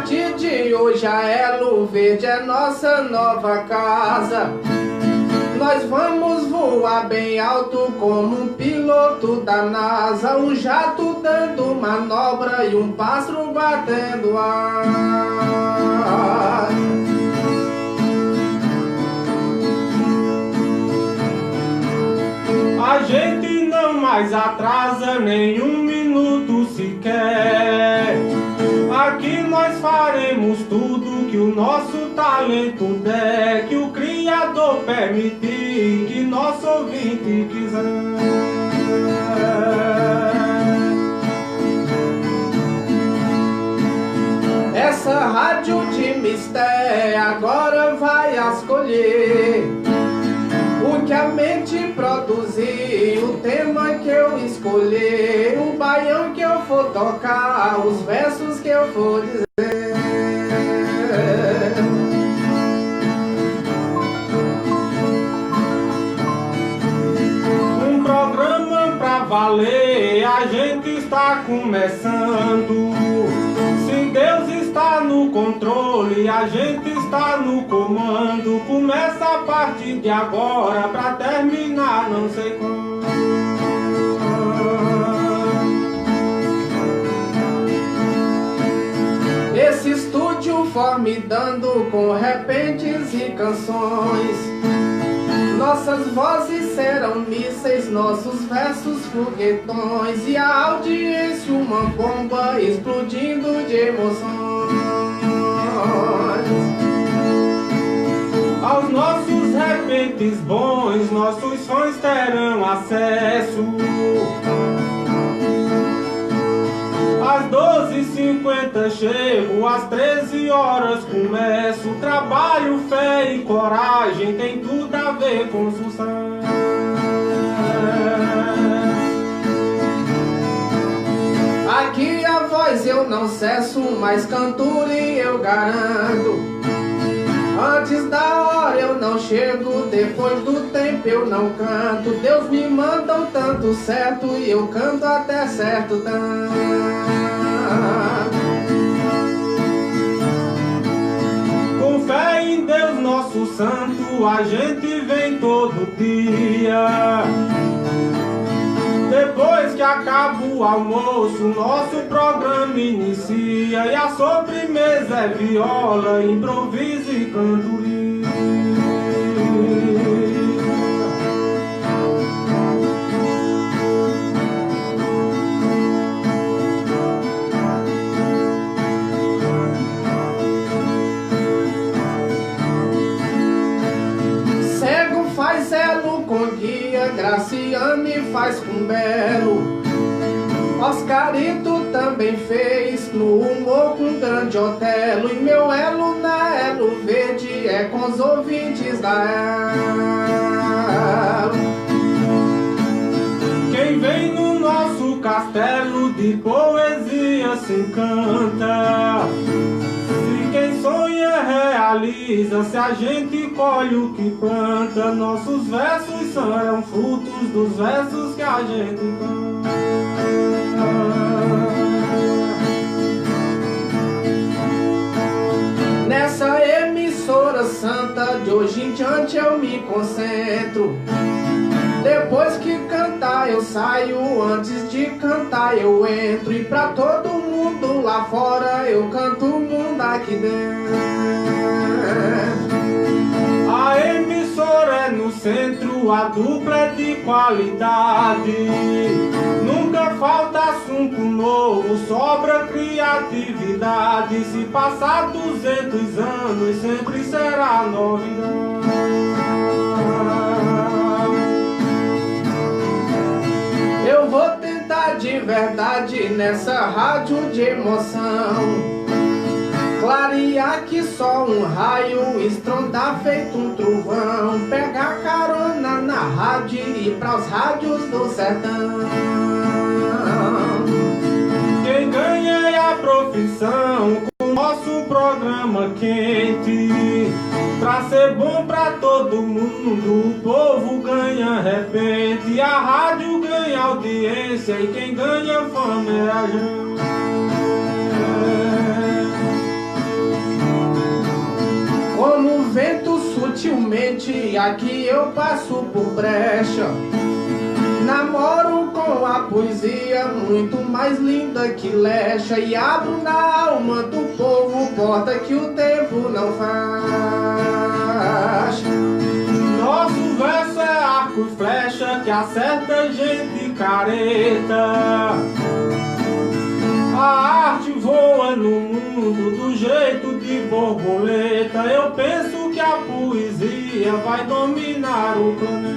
partir de hoje a Elo Verde é nossa nova casa. Nós vamos voar bem alto como um piloto da NASA, um jato dando manobra e um pássaro batendo ar. A gente não mais atrasa nem um minuto sequer. Aqui nós faremos tudo que o nosso talento der, que o Criador permitir, que nosso ouvinte quiser. Essa rádio de mistério agora vai escolher o que a mente produzir, o tema que eu escolher, o baião que eu for tocar, os versos que eu for dizer. Um programa pra valer, a gente está começando. Se Deus está no controle, a gente está no comando. Começa a partir de agora, pra terminar não sei quando. Esse estúdio formidando com repentes e canções. Nossas vozes serão mísseis, nossos versos foguetões, e a audiência uma bomba explodindo de emoções. Aos nossos repentes bons, nossos fãs terão acesso. Às 12h50 chego, às 13 horas começo. Trabalho, fé e coragem tem tudo a ver com sucesso. Aqui a voz eu não cesso, mas cantura eu garanto. Antes da hora eu não chego, depois do tempo eu não canto. Deus me manda um tanto certo e eu canto até certo tanto. Com fé em Deus nosso santo, a gente vem todo dia. Depois que acaba o almoço, nosso programa inicia. E a sobremesa é viola, improviso e cantoria. Cego faz elo com guia, Graciane faz com belo. Oscarito também fez no humor com grande Otelo. E meu elo na Elo Verde é com os ouvintes da Elo. Quem vem no nosso castelo de poesia se encanta. Se quem sonha realiza, se a gente colhe o que planta. Nossos versos são frutos dos versos que a gente canta. Nessa emissora santa, de hoje em diante eu me concentro. Depois que cantar eu saio, antes de cantar eu entro. E pra todo mundo lá fora eu canto o mundo aqui dentro. A emissora é no centro, a dupla é de qualidade. Nunca falta assunto novo, sobra criatividade. Se passar 200 anos, sempre será novidade. Eu vou tentar de verdade nessa rádio de emoção, clarear que só um raio, estrondar feito um trovão. Pegar carona na rádio e ir pras rádios do sertão. Quem ganha é a profissão, com o nosso programa quente. Pra ser bom pra todo mundo, o povo ganha repente. A rádio ganha audiência e quem ganha fama é a gente. como o vento sutilmente, aqui eu passo por brecha. Namoro com a poesia, muito mais linda que lecha, e abro na alma do povo porta que o tempo não fecha. Nosso verso é arco e flecha que acerta gente careta. A arte voa no mundo do jeito de borboleta. Eu penso que a poesia vai dominar o planeta.